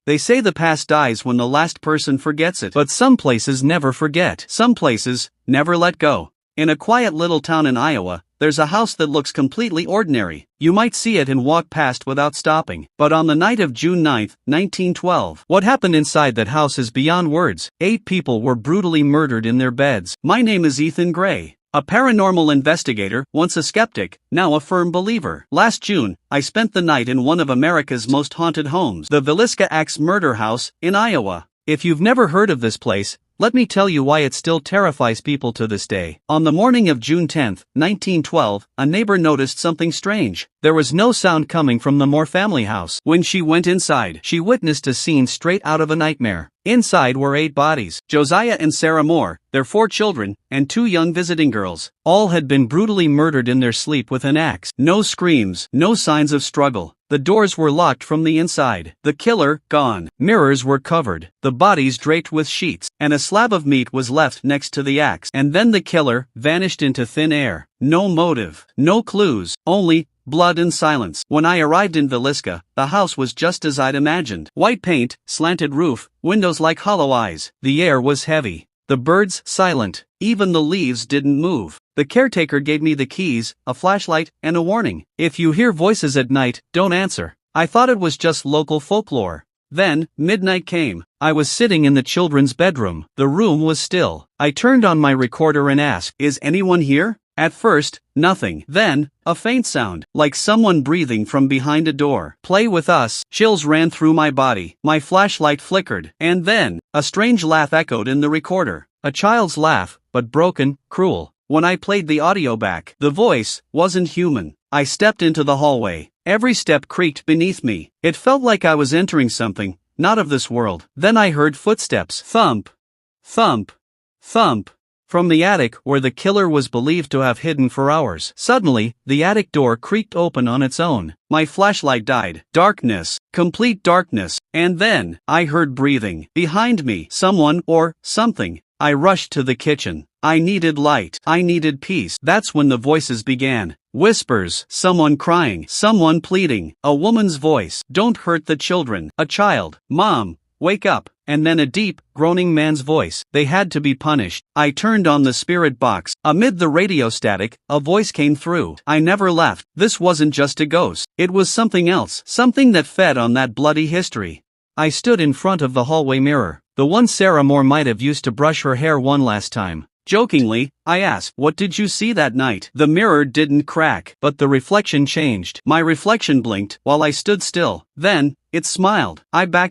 They say the past dies when the last person forgets it. But some places never forget. Some places never let go. In a quiet little town in Iowa, there's a house that looks completely ordinary. You might see it and walk past without stopping. But on the night of June 9, 1912, what happened inside that house is beyond words. 8 people were brutally murdered in their beds. My name is Ethan Gray. A paranormal investigator, once a skeptic, now a firm believer. Last June, I spent the night in one of America's most haunted homes, the Villisca Axe Murder House, in Iowa. If you've never heard of this place, let me tell you why it still terrifies people to this day. On the morning of June 10, 1912, a neighbor noticed something strange. There was no sound coming from the Moore family house. When she went inside, she witnessed a scene straight out of a nightmare. Inside were 8 bodies: Josiah and Sarah Moore, their 4 children, and 2 young visiting girls. All had been brutally murdered in their sleep with an axe. No screams, no signs of struggle. The doors were locked from the inside. The killer, gone. Mirrors were covered, the bodies draped with sheets, and a slab of meat was left next to the axe. And then the killer vanished into thin air. No motive, no clues, only blood and silence. When I arrived in Villisca, the house was just as I'd imagined. White paint, slanted roof, windows like hollow eyes. The air was heavy. The birds silent. Even the leaves didn't move. The caretaker gave me the keys, a flashlight, and a warning. If you hear voices at night, don't answer. I thought it was just local folklore. Then, midnight came. I was sitting in the children's bedroom. The room was still. I turned on my recorder and asked, "Is anyone here?" At first, nothing. Then, a faint sound, like someone breathing from behind a door. "Play with us." Chills ran through my body. My flashlight flickered. And then, a strange laugh echoed in the recorder. A child's laugh, but broken, cruel. When I played the audio back, the voice wasn't human. I stepped into the hallway. Every step creaked beneath me. It felt like I was entering something not of this world. Then I heard footsteps. Thump. Thump. Thump. From the attic where the killer was believed to have hidden for hours. Suddenly, the attic door creaked open on its own. My flashlight died. Darkness. Complete darkness. And then, I heard breathing. Behind me. Someone, or something. I rushed to the kitchen. I needed light. I needed peace. That's when the voices began. Whispers. Someone crying. Someone pleading. A woman's voice. "Don't hurt the children." A child. "Mom, wake up." And then a deep, groaning man's voice. They had to be punished. I turned on the spirit box. Amid the radio static, a voice came through. I never left. This wasn't just a ghost. It was something else. Something that fed on that bloody history. I stood in front of the hallway mirror. The one Sarah Moore might have used to brush her hair one last time. Jokingly, I asked, "What did you see that night?" The mirror didn't crack, but the reflection changed. My reflection blinked while I stood still. Then, it smiled. I backed